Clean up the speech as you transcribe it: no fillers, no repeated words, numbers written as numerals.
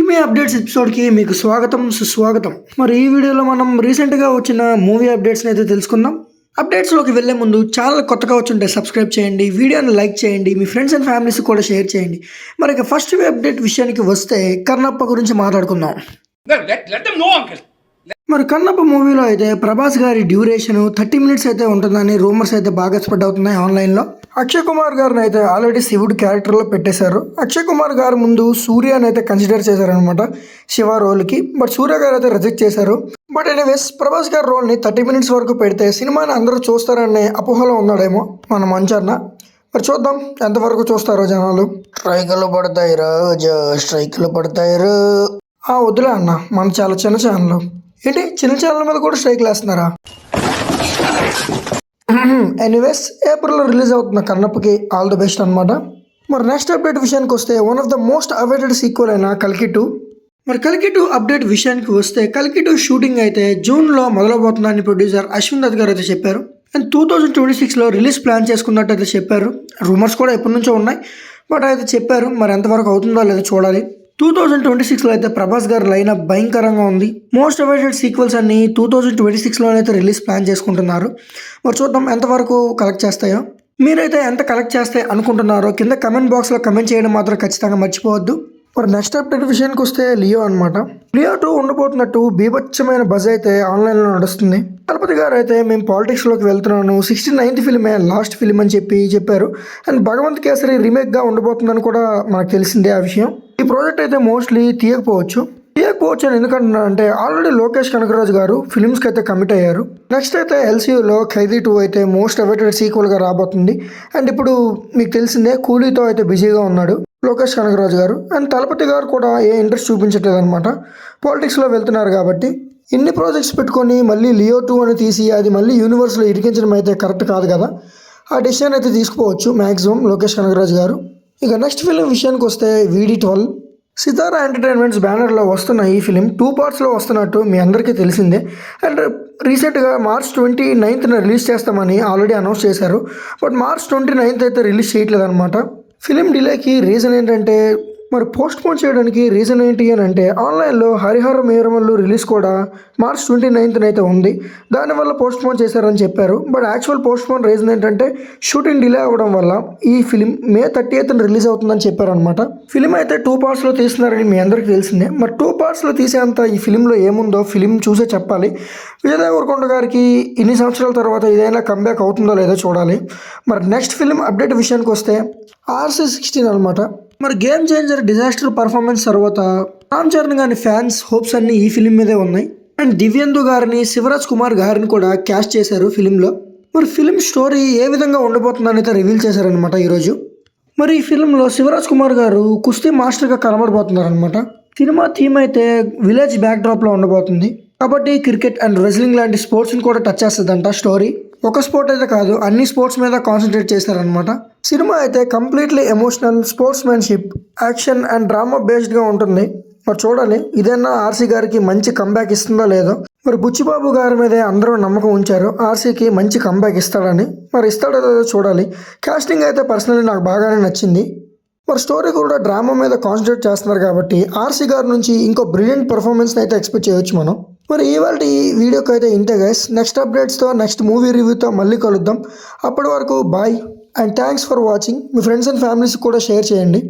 Filmy updates ఎపిసోడ్కి మీకు స్వాగతం సుస్వాగతం. మరి ఈ వీడియోలో మనం రీసెంట్గా వచ్చిన మూవీ అప్డేట్స్ని అయితే తెలుసుకుందాం. అప్డేట్స్లోకి వెళ్ళే ముందు ఛానల్ కొత్తగా వచ్చుంటే సబ్స్క్రైబ్ చేయండి, వీడియోని లైక్ చేయండి, మీ ఫ్రెండ్స్ అండ్ ఫ్యామిలీస్ కూడా షేర్ చేయండి. మరి ఇక ఫస్ట్ అప్డేట్ విషయానికి వస్తే కర్ణప్ప గురించి మాట్లాడుకుందాం. మరి కన్నప్ప మూవీలో అయితే ప్రభాస్ గారి డ్యూరేషన్ 30 మినిట్స్ అయితే ఉంటుందని రూమర్స్ అయితే బాగా స్ప్రెడ్ అవుతున్నాయి ఆన్లైన్లో. అక్షయ్ కుమార్ గారిని అయితే ఆల్రెడీ శివుడు క్యారెక్టర్లో పెట్టేశారు. అక్షయ్ కుమార్ గారు ముందు సూర్యని అయితే కన్సిడర్ చేశారనమాట శివ రోల్కి. బట్ సూర్య గారు అయితే రిజెక్ట్ చేశారు. బట్ ఎనీవేస్ ప్రభాస్ గారి రోల్ని 30 మినిట్స్ వరకు పెడితే సినిమాని అందరూ చూస్తారనే అపోహలో ఉన్నాడేమో మన మంచన్న. మరి చూద్దాం ఎంతవరకు చూస్తారో జనాలు. స్ట్రైకులు పడతాయి రోజు, స్ట్రైకులు పడతాయి రో. వద్దులే అన్న, మన చాలా చిన్న ఛానల్. ఏంటి చిన్న ఛానల్ మీద కూడా స్ట్రైక్లు వేస్తున్నారా? ఎనీవేస్ ఏప్రిల్లో రిలీజ్ అవుతున్న కన్నప్పకి ఆల్ ది బెస్ట్ అనమాట. మరి నెక్స్ట్ అప్డేట్ విషయానికి వస్తే one of the most awaited sequel అయిన కల్కి 2. మరి కల్కి 2 అప్డేట్ విషయానికి వస్తే కల్కి 2 షూటింగ్ అయితే జూన్లో మొదలవుతుందని ప్రొడ్యూసర్ అశ్విన్ దత్ గారు అయితే చెప్పారు. అండ్ 2026లో రిలీజ్ ప్లాన్ చేసుకున్నట్టు అయితే చెప్పారు. రూమర్స్ కూడా ఎప్పటి నుంచో ఉన్నాయి, బట్ అయితే చెప్పారు. మరి ఎంతవరకు అవుతుందో లేదో చూడాలి. 2026లో అయితే ప్రభాస్ గారి లైనప్ భయంకరంగా ఉంది. మోస్ట్ అవైటెడ్ సీక్వెల్స్ అన్ని 2026లోనైతే రిలీజ్ ప్లాన్ చేసుకుంటున్నారు. మరి చూద్దాం ఎంతవరకు కలెక్ట్ చేస్తాయో. మీరైతే ఎంత కలెక్ట్ చేస్తాయి అనుకుంటున్నారో కింద కమెంట్ బాక్స్లో కమెంట్ చేయడం మాత్రం ఖచ్చితంగా మర్చిపోవద్దు. మరి నెక్స్ట్ అప్డేట్ విషయానికి వస్తే లియో అనమాట. లియో 2 ఉండబోతున్నట్టు బీభత్సమైన బజ్ అయితే ఆన్లైన్లో నడుస్తుంది. తలపతి గారు అయితే మేము పాలిటిక్స్లోకి వెళ్తున్నాను, 69th ఫిల్మే లాస్ట్ ఫిల్మ్ అని చెప్పారు. అండ్ భగవంత్ కేసరి రీమేక్గా ఉండబోతుందని కూడా మనకు తెలిసిందే ఆ విషయం. ఈ ప్రాజెక్ట్ అయితే మోస్ట్లీ తీయకపోవచ్చు అని ఎందుకంటున్నా అంటే ఆల్రెడీ లోకేష్ కనకరాజు గారు ఫిల్మ్స్కి అయితే కమిట్ అయ్యారు. నెక్స్ట్ అయితే ఎల్సీయూలో ఖైదీ 2 అయితే మోస్ట్ అవైటెడ్ సీక్వెల్గా రాబోతుంది. అండ్ ఇప్పుడు మీకు తెలిసిందే కూలీతో అయితే బిజీగా ఉన్నాడు లోకేష్ కనకరాజు గారు. అండ్ తలపతి గారు కూడా ఏ ఇంట్రెస్ట్ చూపించట్లేదు అనమాట, పాలిటిక్స్లో వెళ్తున్నారు కాబట్టి. ఇన్ని ప్రాజెక్ట్స్ పెట్టుకొని మళ్ళీ లియో 2 అని తీసి అది మళ్ళీ యూనివర్స్లో ఇరికించడం అయితే కరెక్ట్ కాదు కదా. ఆ డెసిషన్ అయితే తీసుకోవచ్చు మ్యాక్సిమం లోకేష్ కనకరాజు గారు. ఇక నెక్స్ట్ ఫిలిం విషయానికి వస్తే VD12 సితారా ఎంటర్టైన్మెంట్స్ బ్యానర్లో వస్తున్న ఈ ఫిలిం 2 పార్ట్స్లో వస్తున్నట్టు మీ అందరికీ తెలిసిందే. అండ్ రీసెంట్గా March 29th రిలీజ్ చేస్తామని ఆల్రెడీ అనౌన్స్ చేశారు. బట్ March 29th అయితే రిలీజ్ చేయట్లేదు అనమాట. ఫిలిం డిలేకి రీజన్ ఏంటంటే మరి పోస్ట్ పోన్ చేయడానికి రీజన్ ఏంటి అని అంటే ఆన్లైన్లో హరిహర వీరమల్లు రిలీజ్ కూడా March 29th అయితే ఉంది. దానివల్ల పోస్ట్ పోన్ చేశారని చెప్పారు. But actual post phone reason ఏంటంటే షూటింగ్ డిలే అవ్వడం వల్ల ఈ ఫిలిం May 30th రిలీజ్ అవుతుందని చెప్పారనమాట. ఫిలిం అయితే 2 పార్ట్స్లో తీస్తున్నారని మీ అందరికీ తెలిసిందే. మరి 2 పార్ట్స్లో తీసేంత ఈ ఫిలింలో ఏముందో ఫిలిం చూసే చెప్పాలి. విజయ్ దేవరకొండ గారికి ఇన్ని సంవత్సరాల తర్వాత ఇదైనా కంబ్యాక్ అవుతుందో లేదో చూడాలి. మరి నెక్స్ట్ ఫిలిం అప్డేట్ విషయానికి వస్తే RC16 అనమాట. మరి గేమ్ చేంజర్ డిజాస్టర్ పర్ఫార్మెన్స్ తర్వాత రామ్ చరణ్ గారి ఫ్యాన్స్ హోప్స్ అన్ని ఈ ఫిలిం మీదే ఉన్నాయి. అండ్ దివ్యందు గారిని శివరాజ్ కుమార్ గారిని కూడా క్యాస్ట్ చేశారు ఫిలింలో. మరి ఫిలిం స్టోరీ ఏ విధంగా ఉండబోతుందని అయితే రివీల్ చేశారనమాట ఈరోజు. మరి ఈ ఫిలింలో శివరాజ్ కుమార్ గారు కుస్తీ మాస్టర్గా కనబడబోతున్నారనమాట. సినిమా థీమ్ అయితే విలేజ్ బ్యాక్డ్రాప్లో ఉండబోతుంది. కబడ్డీ, క్రికెట్ అండ్ రెజ్లింగ్ లాంటి స్పోర్ట్స్ని కూడా టచ్ చేస్తుందంట స్టోరీ. ఒక స్పోర్ట్ అయితే కాదు, అన్ని స్పోర్ట్స్ మీద కాన్సన్ట్రేట్ చేశారనమాట. సినిమా అయితే completely emotional, sportsmanship, action and drama బేస్డ్గా ఉంటుంది. మరి చూడాలి ఇదైనా ఆర్సీ గారికి మంచి కంబ్యాక్ ఇస్తుందో లేదో. మరి బుచ్చిబాబు గారి మీదే అందరూ నమ్మకం ఉంచారు ఆర్సీకి మంచి కంబ్యాక్ ఇస్తాడని. మరి ఇస్తాడో లేదో చూడాలి. కాస్టింగ్ అయితే పర్సనల్లీ నాకు బాగానే నచ్చింది. మరి స్టోరీ కూడా డ్రామా మీద కాన్సన్ట్రేట్ చేస్తున్నారు కాబట్టి ఆర్సీ గారి నుంచి ఇంకో బ్రిలియంట్ పర్ఫార్మెన్స్ని అయితే ఎక్స్పెక్ట్ చేయొచ్చు మనం. మరి ఇవాళ ఈ వీడియోకి అయితే ఇంతే గైస్. నెక్స్ట్ అప్డేట్స్తో నెక్స్ట్ మూవీ రివ్యూతో మళ్ళీ కలుద్దాం. అప్పటి వరకు bye and thanks for watching. మీ ఫ్రెండ్స్ అండ్ ఫ్యామిలీస్కి కూడా షేర్ చేయండి.